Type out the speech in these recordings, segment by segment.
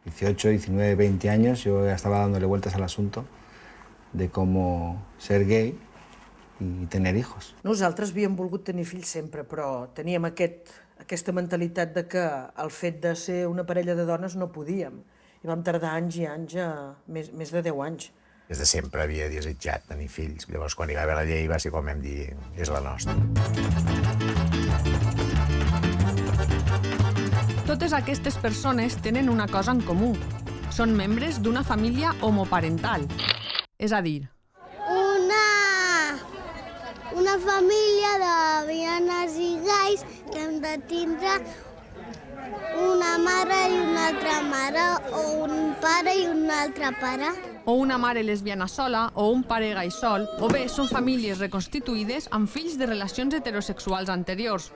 18, 19, 20 años yo ya estaba dándole vueltas al asunto de cómo ser gay i tenir hijos. Nosaltres havíem volgut tenir fills sempre, però teníem aquesta mentalitat de que el fet de ser una parella de dones no podíem. I vam tardar anys i anys, més de 10 anys. Des de sempre havia desitjat tenir fills. Llavors, quan hi va haver la llei, va ser com vam dir, és la nostra. Totes aquestes persones tenen una cosa en comú. Són membres d'una família homoparental. És a dir, una família de lesbianes i gais que hem de tindre una mare i una altra mare, o un pare i un altre pare. o una mare lesbiana sola, o un pare gai sol, o bé són famílies reconstituïdes amb fills de relacions heterosexuals anteriors.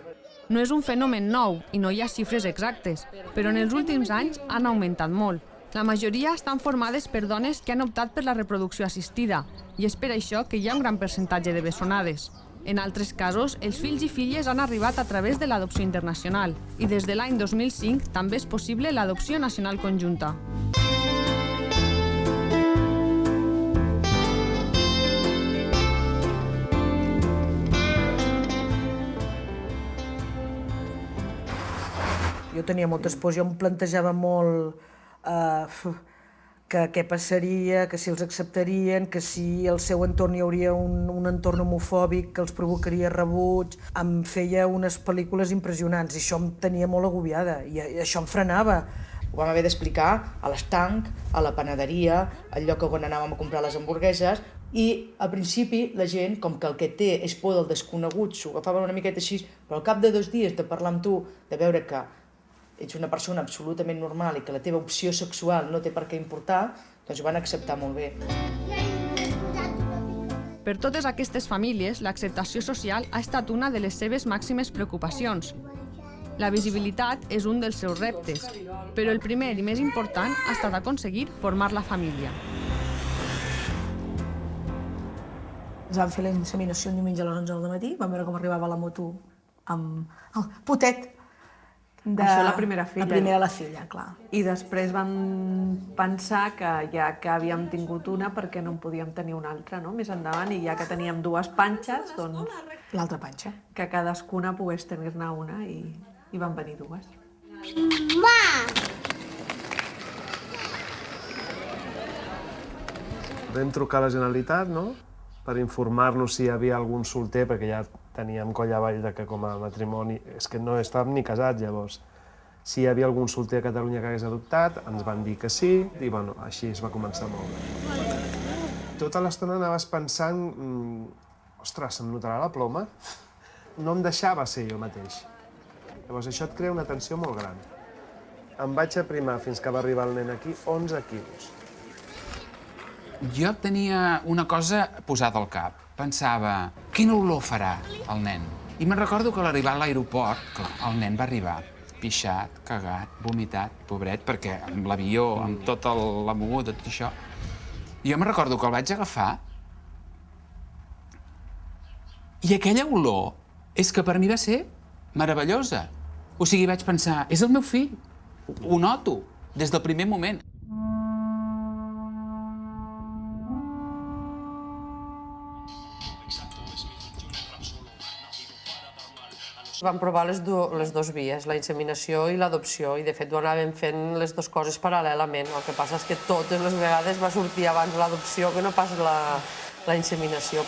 No és un fenomen nou i no hi ha xifres exactes, però en els últims anys han augmentat molt. La majoria estan formades per dones que han optat per la reproducció assistida, i és per això que hi ha un gran percentatge de bessonades. En altres casos, els fills i filles han arribat a través de l'adopció internacional, i des de l'any 2005 també és possible l'adopció nacional conjunta. Jo tenia moltes pors, jo em plantejava molt que què passaria, que si els acceptarien, que si al seu entorn hi hauria un entorn homofòbic que els provocaria rebuig. Em feia unes pel·lícules impressionants i això em tenia molt agobiada i això em frenava. Ho vam haver d'explicar a l'estanc, a la panaderia, al lloc on anàvem a comprar les hamburgueses, i al principi la gent, com que el que té és por del desconegut, s'ho agafava una miqueta així, però al cap de 2 dies de parlar amb tu, de veure que ets una persona absolutament normal i que la teva opció sexual no té per què importar, doncs ho van acceptar molt bé. Per totes aquestes famílies, l'acceptació social ha estat una de les seves màximes preocupacions. La visibilitat és un dels seus reptes, però el primer i més important ha estat aconseguir formar la família. Ens vam fer la inseminació un diumenge a les 11 del matí, vam veure com arribava la moto amb el potet. Això la primera filla. La primera, la filla, clar. I després vam pensar que ja que havíem tingut una, perquè no en podíem tenir una altra, no? Més endavant, i ja que teníem 2 panxes, doncs... L'altra panxa. Que cadascuna pogués tenir-ne una i van venir 2. Va! Vam trucar a la Generalitat, no?, per informar-nos si hi havia algun solter, perquè ja teníem coll avall de que com a matrimoni... És que no estàvem ni casats, llavors. Si hi havia algun solter a Catalunya que hagués adoptat, ens van dir que sí, i bueno, així es va començar a moure. Tota l'estona anaves pensant... Ostres, se'm notarà la ploma? No em deixava ser jo mateix. Llavors això et crea una tensió molt gran. Em vaig aprimar fins que va arribar el nen aquí 11 quilos. Jo tenia una cosa posada al cap. Pensava, quina olor farà el nen? I me'n recordo que a l'arribar a l'aeroport, clar, el nen va arribar pixat, cagat, vomitat, pobret, perquè amb l'avió, amb tota la moguda, tot això. I jo me'n recordo que el vaig agafar i aquella olor és que per mi va ser meravellosa. O sigui, vaig pensar, és el meu fill. Ho noto des del primer moment. Vam provar les dues vies, la inseminació i l'adopció, i de fet ho anàvem fent les dues coses paral·lelament. El que passa és que totes les vegades va sortir abans l'adopció que no pas la inseminació.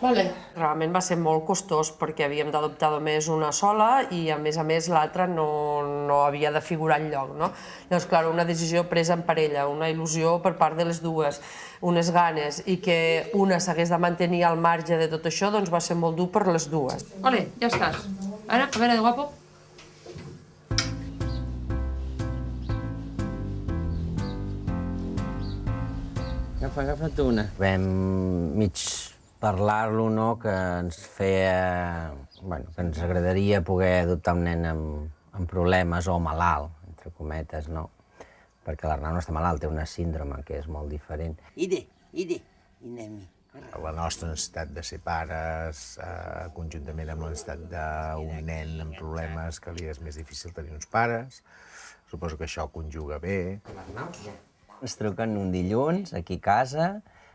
Realment va ser molt costós perquè havíem d'adoptar només una sola i a més l'altra no havia de figurar enlloc. Llavors, clar, una decisió presa en parella, una il·lusió per part de les dues, unes ganes, i que una s'hagués de mantenir al marge de tot això, doncs va ser molt dur per les dues. Ole, ja estàs. Ara, a veure, de guapo. Agafa't una. Vam mig parlar-lo, no?, que ens feia... Bueno, que ens agradaria poder adoptar un nen amb problemes o malalt, entre cometes, no? Perquè l'Arnau no està malalt, té una síndrome que és molt diferent. I anem-hi. La nostra necessitat de ser pares, conjuntament amb la necessitat d'un nen amb problemes, que li és més difícil tenir uns pares. Suposo que això conjuga bé. Ens truquen un dilluns, aquí a casa,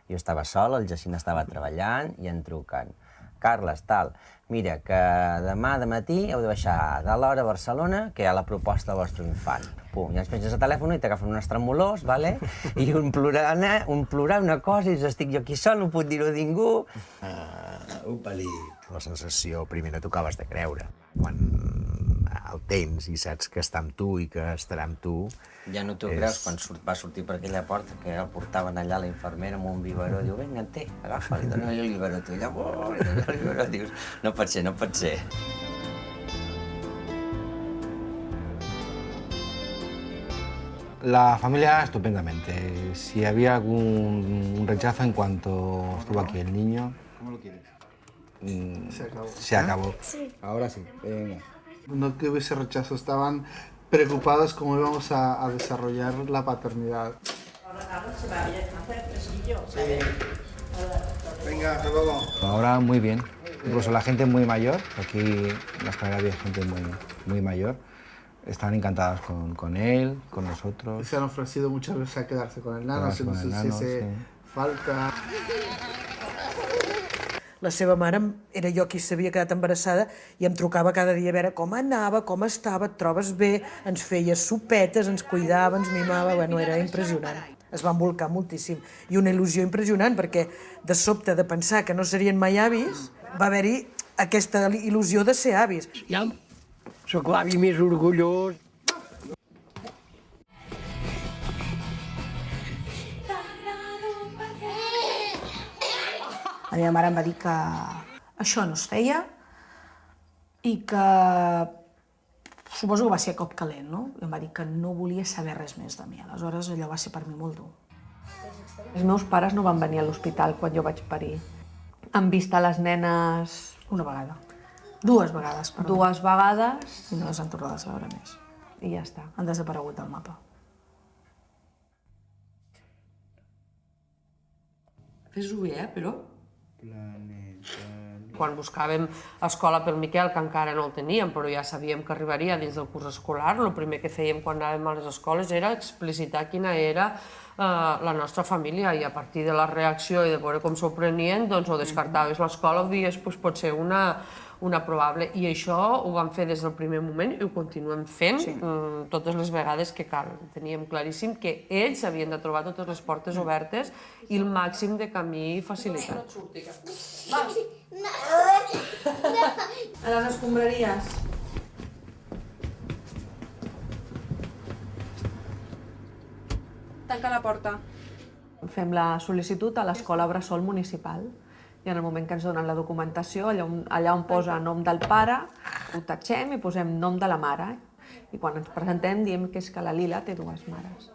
jo estava sol, el Jacint estava treballant i em truquen. Carles, tal, mira, que demà de matí heu de baixar de l'hora a Barcelona, que hi ha la proposta del vostre infant. Pum, ja ens penges el telèfon i t'agafen unes tremolors, vale? I un plorar una cosa i dius, estic jo aquí sol, no puc dir-ho a ningú. Un pelit. La sensació, primer no t'ho acabes de creure. Quan el tens i saps que està amb tu i que estarà amb tu... Ja no t'ho creus quan va sortir per aquella porta, que el portaven allà la infermera amb un biberó, diu, vinga, té, agafa-li, dona-li el biberó, tu allà, dona-li el biberó, dius, no pot ser, no pot ser. La familia estupendamente. Si había algún rechazo en cuanto estuvo aquí el niño... ¿Cómo lo quieres? Se acabó. Sí. Ahora sí, venga. No que hubiese rechazo, estaban preocupados cómo íbamos a desarrollar la paternidad. Sí. Venga, hasta luego. Ahora muy bien. Incluso la gente muy mayor, aquí en las Canarias hay gente muy mayor, están encantadas con él, con nosotros. Se han ofrecido muchas veces a quedarse con el nano, si nos hiciese falta. La seva mare era jo qui s'havia quedat embarassada i em trucava cada dia a veure com anava, com estava, et trobes bé, ens feia sopetes, ens cuidava, ens mimava, bueno, era impressionant. Es va embolcar moltíssim. I una il·lusió impressionant, perquè de sobte de pensar que no serien mai avis, va haver-hi aquesta il·lusió de ser avis. Ja sóc l'avi més orgullós. La meva mare em va dir que això no es feia i que suposo que va ser a cop calent, no? I em va dir que no volia saber res més de mi. Aleshores, allò va ser per mi molt dur. Els meus pares no van venir a l'hospital quan jo vaig parir. Han vist a les nenes... Una vegada. Dues vegades, perdó. Dues vegades. I no les han tornat a veure més. I ja està. Han desaparegut del mapa. Fes-ho bé, però... Quan buscàvem escola pel Miquel, que encara no el teníem, però ja sabíem que arribaria dins del curs escolar, el primer que fèiem quan anàvem a les escoles era explicitar quina era la nostra família, i a partir de la reacció i de veure com s'ho prenien, doncs o descartaves l'escola o dies pot ser una probable. I això ho vam fer des del primer moment i ho continuem fent totes les vegades que cal. Teníem claríssim que ells havien de trobar totes les portes obertes i el màxim de camí facilitat. A les escombraries. Tanca la porta. Fem la sol·licitud a l'escola Bressol municipal. I en el moment que ens donen la documentació, allà on posa nom del pare, ho tatxem i posem nom de la mare. I quan ens presentem diem que és que la Lila té dues mares.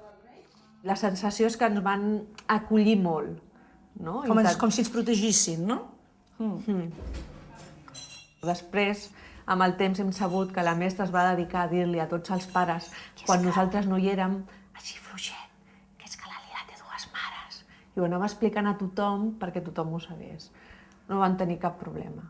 La sensació és que ens van acollir molt. No? Com si ens protegissin, no? Després, amb el temps hem sabut que la mestra es va dedicar a dir-li a tots els pares, quan nosaltres no hi érem, així fluixet, que és que la Lila té dues mares. I ho anava explicant a tothom perquè tothom ho sabés. No van tenir cap problema.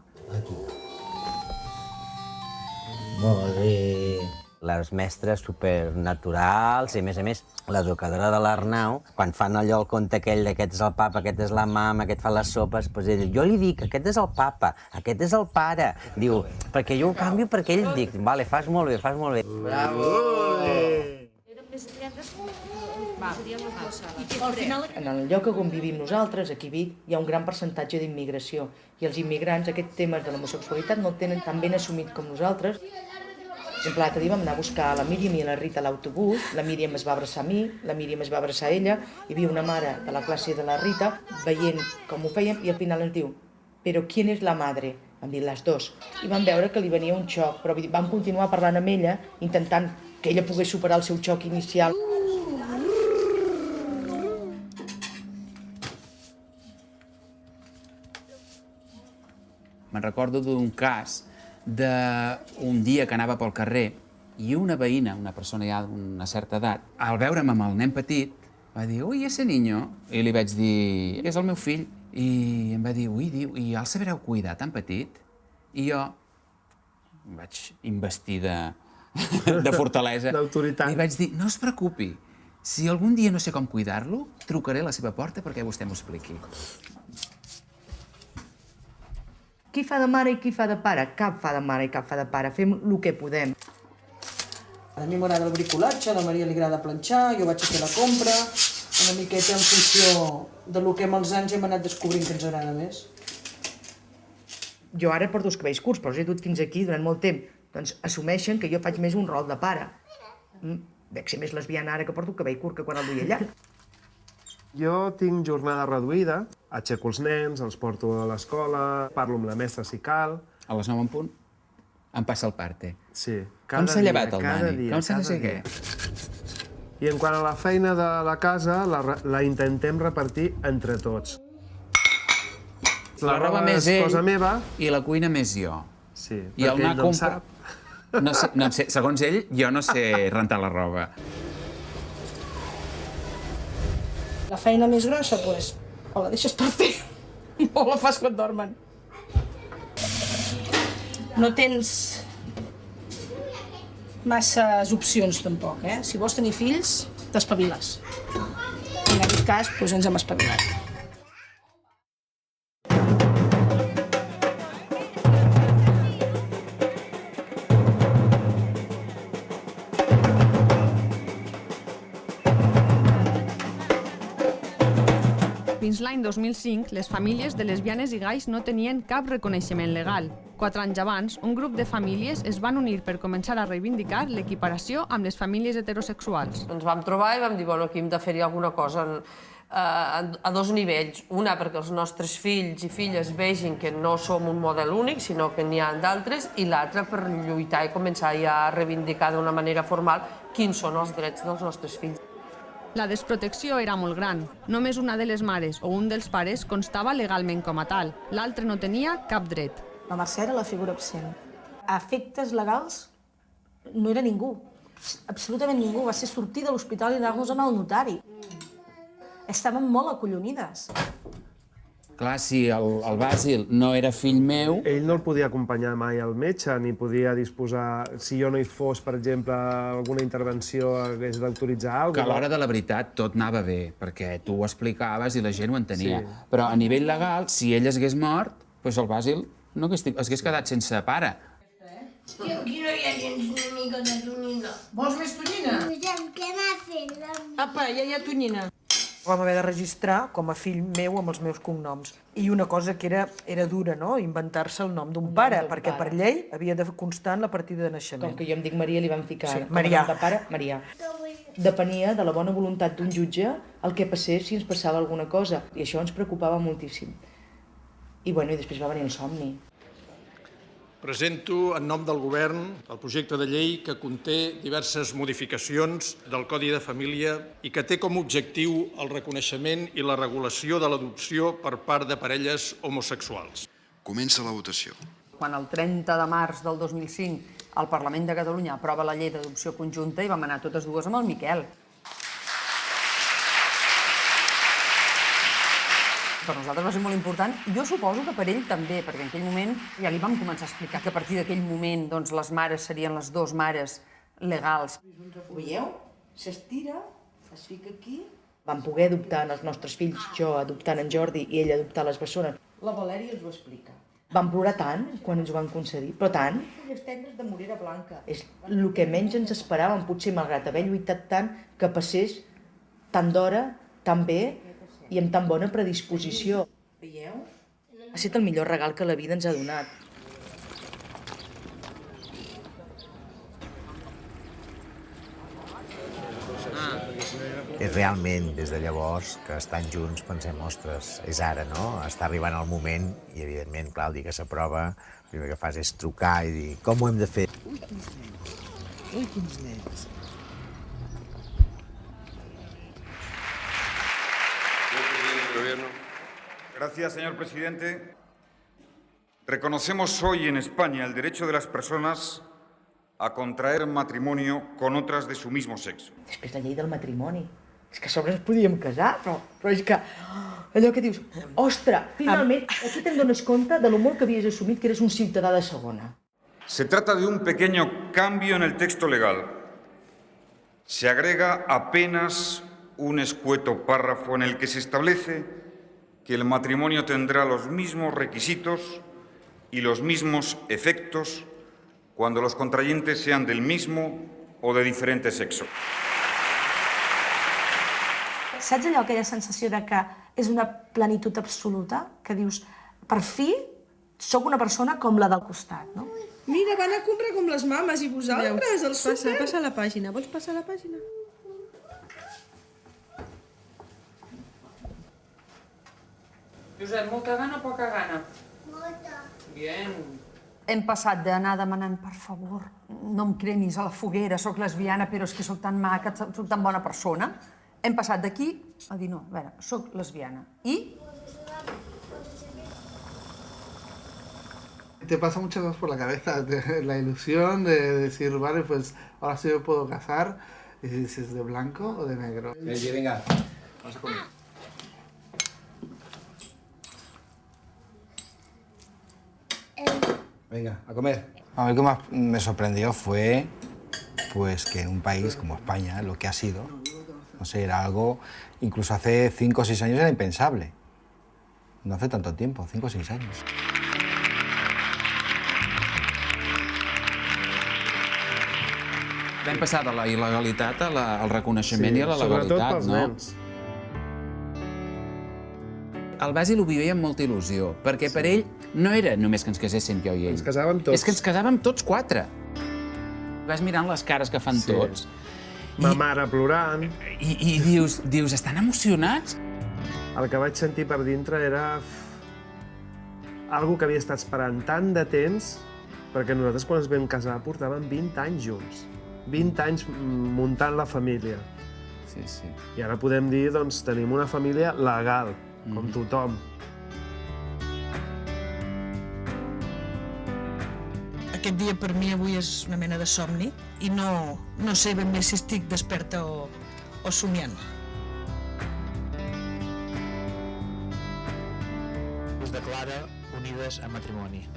Molt bé. Les mestres supernaturals i, a més, l'educadora de l'Arnau, quan fan allò el conte aquell d'aquest és el papa, aquest és la mama, aquest fa les sopes, doncs ell diu, jo li dic, aquest és el papa, aquest és el pare. Diu, perquè jo ho canvio perquè ell dic, vale, fas molt bé, fas molt bé. Bravo! En el lloc on vivim nosaltres, aquí a Vic, hi ha un gran percentatge d'immigració i els immigrants aquest tema de l'homosexualitat no el tenen tan ben assumit com nosaltres. Per exemple, l'altre dia vam anar a buscar la Míriam i la Rita a l'autobús, la Míriam es va abraçar a mi, la Míriam es va abraçar a ella, hi havia una mare de la classe de la Rita veient com ho fèiem i al final ens diu «Però ¿quién es la madre?» Vam dir les dos. I vam veure que li venia un xoc, però vam continuar parlant amb ella, intentant que ella pogués superar el seu xoc inicial. Me'n recordo d'un cas d'un dia que anava pel carrer i una veïna, una persona ja d'una certa edat, al veure'm amb el nen petit, va dir, ui, ese niño? I li vaig dir, és el meu fill. I em va dir, ui, diu, i el sabreu cuidar tan petit? I jo em vaig investir de fortalesa. D'autoritat. Li vaig dir, no es preocupi, si algun dia no sé com cuidar-lo, trucaré a la seva porta perquè vostè m'ho expliqui. Qui fa de mare i qui fa de pare? Cap fa de mare i cap fa de pare. Fem el que podem. A mi m'agrada el bricolatge, a la Maria li agrada planxar, jo vaig a fer la compra, una miqueta en funció de lo que amb els anys hem anat descobrint que ens agrada més. Jo ara porto els cabells curts, però els he dut fins aquí durant molt temps. Doncs assumeixen que jo faig més un rol de pare. Dec ser més lesbiana ara que porto el cabell curt que quan el duia allà. Jo tinc jornada reduïda, aixeco els nens, els porto a l'escola, parlo amb la mestra si cal. A les 9 en punt em passa el parte. Sí. Com s'ha llevat el Dani? Com s'ha de ser què? I en quant a la feina de la casa, la intentem repartir entre tots. La roba més és ell cosa meva. I la cuina més jo. Sí, I el perquè anar ell no en sap. No sé, segons ell, jo no sé rentar la roba. La feina més grossa, doncs, o la deixes per fer, o la fas quan dormen. No tens masses opcions, tampoc, eh? Si vols tenir fills, t'espaviles. En aquest cas, doncs ens hem espavilat. Fins l'any 2005, les famílies de lesbianes i gais no tenien cap reconeixement legal. 4 anys abans, un grup de famílies es van unir per començar a reivindicar l'equiparació amb les famílies heterosexuals. Ens vam trobar i vam dir, bueno, aquí hem de fer-hi alguna cosa a dos nivells. Una, perquè els nostres fills i filles vegin que no som un model únic, sinó que n'hi ha d'altres, i l'altra, per lluitar i començar ja a reivindicar d'una manera formal quins són els drets dels nostres fills. La desprotecció era molt gran. Només una de les mares o un dels pares constava legalment com a tal. L'altre no tenia cap dret. La Mercè era la figura absent. A efectes legals no era ningú. Absolutament ningú. Va ser sortir de l'hospital i anar-nos amb el notari. Estàvem molt acollonides. Clar, si el Basil no era fill meu... Ell no el podia acompanyar mai al metge, ni podia disposar... Si jo no hi fos, per exemple, alguna intervenció hagués d'autoritzar alguna cosa. Que a l'hora de la veritat tot anava bé, perquè tu ho explicaves i la gent ho entenia. Sí. Però a nivell legal, si ell hagués mort, doncs el Basil no hagués quedat sense pare. Jo aquí no hi ha gens una mica de tonyina. Vols més tonyina? Què m'ha fet la... Apa, ja hi ha tonyina. Vam haver de registrar com a fill meu amb els meus cognoms. I una cosa que era dura, no?, inventar-se el nom d'un pare, perquè per llei havia de constar en la partida de naixement. Com que jo em dic Maria, li van ficar sí, com a nom de pare, Maria. Depenia de la bona voluntat d'un jutge el que passés si ens passava alguna cosa. I això ens preocupava moltíssim. I després va venir el somni. Presento en nom del Govern el projecte de llei que conté diverses modificacions del Codi de Família i que té com a objectiu el reconeixement i la regulació de l'adopció per part de parelles homosexuals. Comença la votació. Quan el 30 de març del 2005 el Parlament de Catalunya aprova la llei d'adopció conjunta i vam anar totes dues amb el Miquel. Per nosaltres va ser molt important, i jo suposo que per ell també, perquè en aquell moment ja li vam començar a explicar que a partir d'aquell moment les mares serien les dues mares legals. Ho veieu? S'estira, es fica aquí. Vam poder adoptar els nostres fills, jo adoptant en Jordi i ell adoptar les bessones. La Valèria ens ho explica. Vam plorar tant quan ens ho van concedir, però tant. Les tendres de morera blanca. És el que menys ens esperàvem, potser malgrat haver lluitat tant, que passés tant d'hora, tan bé, i amb tan bona predisposició. Veieu? Ha estat el millor regal que la vida ens ha donat. És realment, des de llavors, que estan junts, pensem, ostres, és ara, no? Està arribant el moment i, evidentment, clar, el dia que s'aprova, el primer que fas és trucar i dir com ho hem de fer. Ui, quins nens. Ui, quins nens. Gracias, señor presidente. Reconocemos hoy en España el derecho de las personas a contraer matrimonio con otras de su mismo sexo. Després la llei del matrimoni. És que a sobre ens podíem casar, però és que allò que dius, ostres, finalment, aquí te'n dones compte de lo molt que havies assumit que eres un ciutadà de segona. Se trata de un pequeño cambio en el texto legal. Se agrega apenas un escueto párrafo en el que se establece que el matrimonio tendrá los mismos requisitos y los mismos efectos cuando los contrayentes sean del mismo o de diferente sexo. Saps allò, aquella sensació de que és una plenitud absoluta? Que dius, per fi, sóc una persona com la del costat, no? Mira, van a comprar com les mames i vosaltres, al súper. Passa la pàgina. Vols passar la pàgina? Josep, molta gana o poca gana? Molta. Bien. Hem passat d'anar demanant, per favor, no em cremis a la foguera, sóc lesbiana, però és que sóc tan maca, sóc tan bona persona. Hem passat d'aquí a dir, no, a veure, sóc lesbiana. I? Te pasa muchas cosas por la cabeza, la ilusión de decir, vale, pues ahora sí me puedo casar, y dices, ¿de blanco o de negro? Venga, vamos a comer. Venga, a comer. A mí lo que más me sorprendió fue pues, que en un país como España, lo que ha sido, no sé, era algo, incluso hace 5 o 6 años era impensable. No hace tanto tiempo, 5 o 6 años. Vam passar de la il·legalitat al reconeixement i a la legalitat, sobretot pels nens. El Basil ho vivia amb molta il·lusió, perquè per ell no era només que ens caséssim jo i ell. Ens casàvem tots. És que ens casàvem tots 4. Vas mirant les cares que fan tots. Ma mare plorant. I dius, estan emocionats? El que vaig sentir per dintre era algo que havia estat esperant tant de temps, perquè nosaltres quan ens vam casar portàvem 20 anys junts. 20 anys muntant la família. Sí, sí. I ara podem dir, doncs, tenim una família legal, com tothom. Aquest dia per mi avui és una mena de somni i no sé ben bé si estic desperta o somiant. Us declara unides en matrimoni.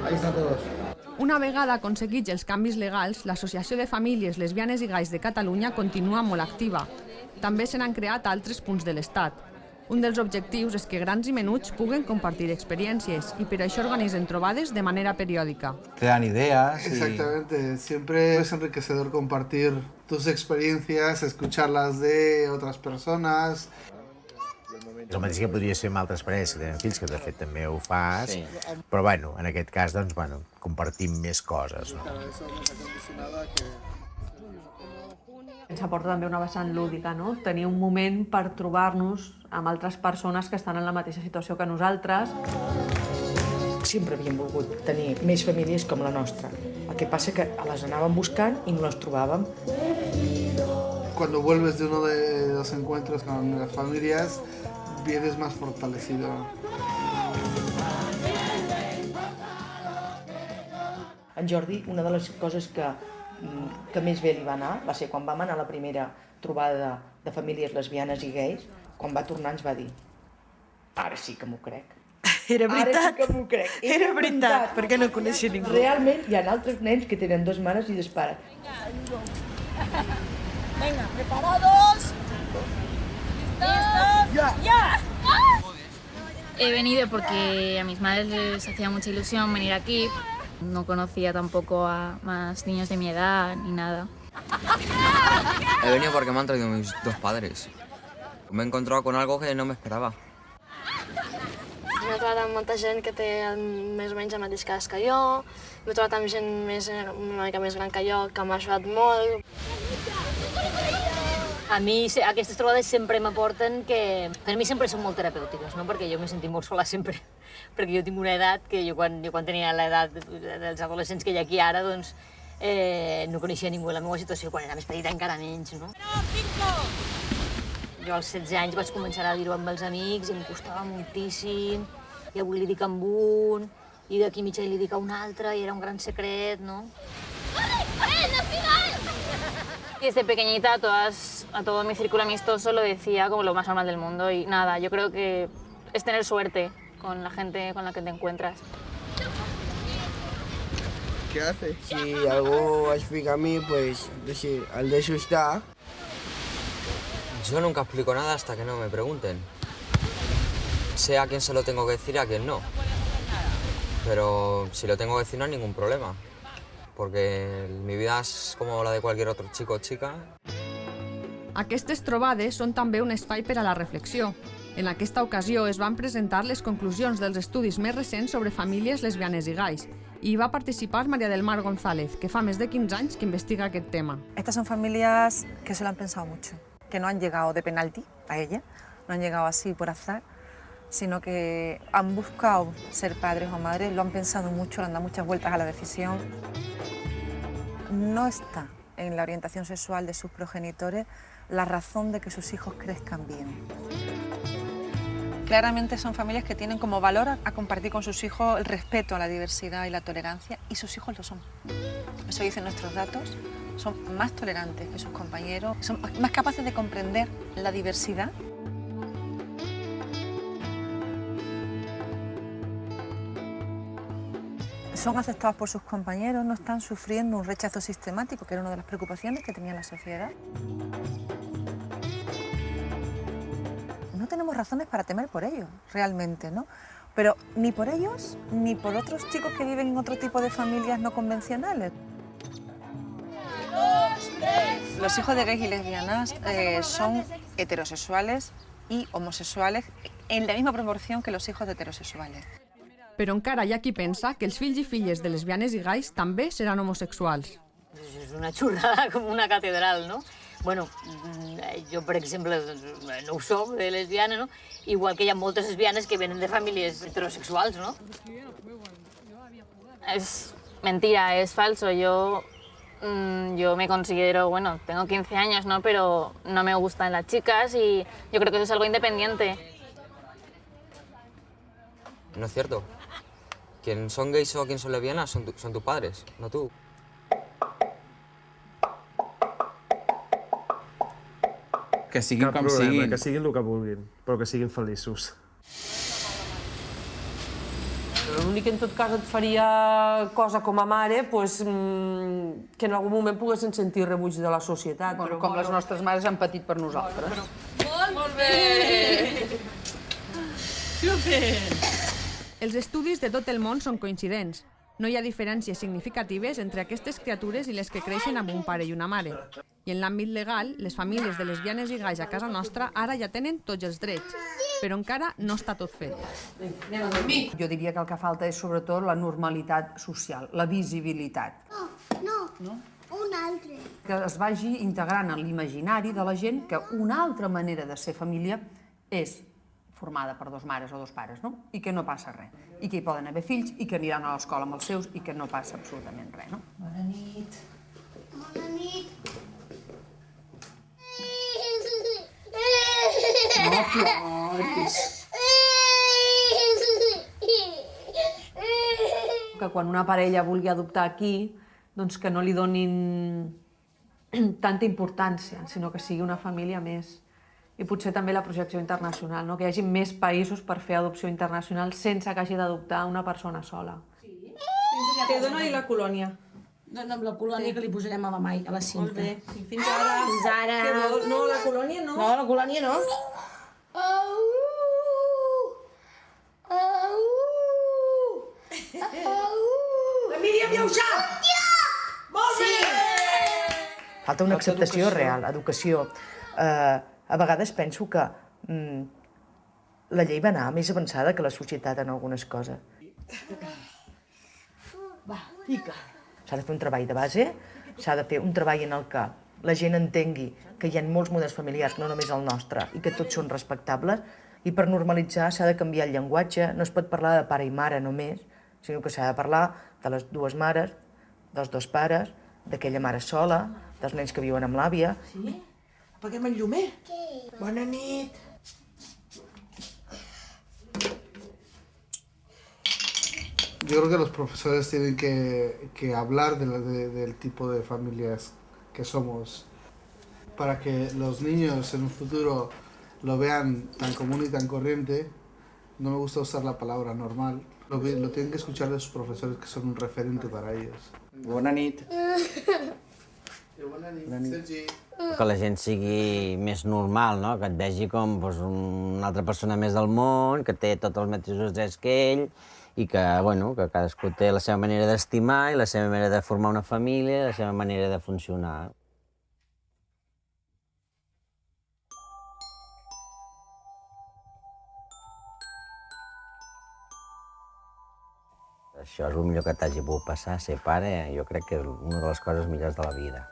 Ahí están todos. Una vegada aconseguits els canvis legals, l'Associació de Famílies Lesbianes i Gais de Catalunya continua molt activa. També se n'han creat altres punts de l'Estat. Un dels objectius és que grans i menuts puguen compartir experiències i per això organitzen trobades de manera periòdica. Te dan ideas. Exactamente, siempre es enriquecedor compartir tus experiencias, escucharlas de otras personas. És el mateix que podria ser amb altres parelles que tenen fills, que de fet també ho fas, però bueno, en aquest cas doncs, bueno, compartim més coses. No? Ens aporta també una vessant lúdica, no? Tenir un moment per trobar-nos amb altres persones que estan en la mateixa situació que nosaltres. Sempre havíem volgut tenir més famílies com la nostra. El que passa que les anàvem buscant i no les trobàvem. Cuando vuelves de uno de los encuentros con las familias, vienes más fortalecido. En Jordi, una de les coses que més bé li va anar va ser quan vam anar a la primera trobada de famílies lesbianes i gais, quan va tornar ens va dir ara sí que m'ho crec. Era veritat. Ara sí que m'ho crec. Era veritat, perquè no coneixia ningú. Realment hi ha altres nens que tenen 2 mares i 2 pares. Venga, preparados. ¿Listos? ¡Ya! He venido porque a mis madres les hacía mucha ilusión venir aquí. No conocía tampoco a más niños de mi edad ni nada. He venido porque me han traído mis 2 padres. Me he encontrado con algo que no me esperaba. M'he trobat amb molta gent que té més o menys el mateix cas que jo. M'he trobat amb gent una mica més gran que jo, que m'ha ajudat molt. A mi aquestes trobades sempre m'aporten que... Per mi sempre són molt terapèutiques, no? Perquè jo m'he sentit molt sola sempre. Perquè jo tinc una edat que jo quan tenia l'edat dels adolescents que hi ha aquí ara, doncs no coneixia ningú en la meva situació, quan era més petita encara menys, no? Jo als 16 anys vaig començar a dir-ho amb els amics i em costava moltíssim, i avui li dic a un, i d'aquí mitja li dic a un altre, i era un gran secret, ¿no? Desde pequeñita a todo mi círculo amistoso lo decía como lo más normal del mundo y nada, yo creo que es tener suerte con la gente con la que te encuentras. ¿Qué hace? Si algo explica a mí, pues decir, al de eso está. Yo nunca explico nada hasta que no me pregunten. Sé a quién se lo tengo que decir y a quién no. Pero si lo tengo que decir no hay ningún problema. Porque mi vida és com la de qualsevol otro chico o chica. Aquestes trobades són també un espai per a la reflexió. En aquesta ocasió es van presentar les conclusions dels estudis més recents sobre famílies lesbianes i gais. I hi va participar María del Mar González, que fa més de 15 anys que investiga aquest tema. Estas son familias que se lo han pensado mucho, que no han llegado de penalti a ella, no han llegado así por azar, sino que han buscado ser padres o madres, lo han pensado mucho, le han dado muchas vueltas a la decisión. No está en la orientación sexual de sus progenitores la razón de que sus hijos crezcan bien. Claramente son familias que tienen como valor a compartir con sus hijos el respeto a la diversidad y la tolerancia, y sus hijos lo son. Eso dicen nuestros datos, son más tolerantes que sus compañeros, son más capaces de comprender la diversidad. Son aceptados por sus compañeros, no están sufriendo un rechazo sistemático, que era una de las preocupaciones que tenía la sociedad. No tenemos razones para temer por ellos, realmente, ¿no? Pero ni por ellos, ni por otros chicos que viven en otro tipo de familias no convencionales. Los hijos de gays y lesbianas son heterosexuales y homosexuales en la misma proporción que los hijos de heterosexuales. Però encara hi ha qui pensa que els fills i filles de lesbianes i gais també seran homosexuals. És una xurrada com una catedral, no? Bueno, jo, per exemple, no ho soc, de lesbiana, no? Igual que hi ha moltes lesbianes que venen de famílies heterosexuals, no? Es mentira, es falso. Yo me considero, bueno, tengo 15 años, ¿no? Pero no me gustan las chicas y yo creo que eso es algo independiente. No es cierto. Quien son gays o quien son lesbianas son tus padres, no tú. Que siguin Cap com problema, siguin. que siguin el que vulguin, però que siguin feliços. L'únic que en tot cas et faria cosa com a mare, pues, que en algun moment poguessin sentir rebuig de la societat. Bueno, com les nostres mares han patit per nosaltres. Molt bé! Super! Els estudis de tot el món són coincidents. No hi ha diferències significatives entre aquestes criatures i les que creixen amb un pare i una mare. I en l'àmbit legal, les famílies de lesbianes i gais a casa nostra ara ja tenen tots els drets, però encara no està tot fet. Jo diria que el que falta és sobretot la normalitat social, la visibilitat. No, un altre. Que es vagi integrant en l'imaginari de la gent que una altra manera de ser família és formada per dos mares o dos pares, no? I que no passa res. I que hi poden haver fills i que aniran a l'escola amb els seus i que no passa absolutament res, no? Bona nit. Bona nit. No ploris. Que quan una parella vulgui adoptar aquí, doncs que no li donin tanta importància, sinó que sigui una família més. I potser també la projecció internacional, no? Que hi hagi més països per fer adopció internacional sense que hagi d'adoptar una persona sola. Què dona la colònia? Amb la colònia que li posarem a la Mai, a la cinta. Molt bé. Fins ara. Fins ara. Què vol? No, la colònia no. No, la colònia no. La Míriam ja ho sap! Molt bé! Falta una acceptació real, educació. A vegades penso que la llei va anar més avançada que la societat en algunes coses. Va, fica. S'ha de fer un treball de base, s'ha de fer un treball en el que la gent entengui que hi ha molts models familiars, no només el nostre, i que tots són respectables, i per normalitzar s'ha de canviar el llenguatge, no es pot parlar de pare i mare només, sinó que s'ha de parlar de les dues mares, dels dos pares, d'aquella mare sola, dels nens que viuen amb l'àvia. Sí? Apaguem el llum, eh? Bona nit. Yo creo que los profesores tienen que hablar del tipo de familias que somos para que los niños en un futuro lo vean tan común y tan corriente. No me gusta usar la palabra normal. Lo tienen que escuchar de sus profesores, que son un referente para ellos. Bona nit. Que la gent sigui més normal, no? Que et vegi com una altra persona més del món, que té tots els mateixos drets que ell, i que, bueno, que cadascú té la seva manera d'estimar i la seva manera de formar una família, la seva manera de funcionar. Això és el millor que t'hagi pogut passar, ser pare, jo crec que és una de les coses millors de la vida.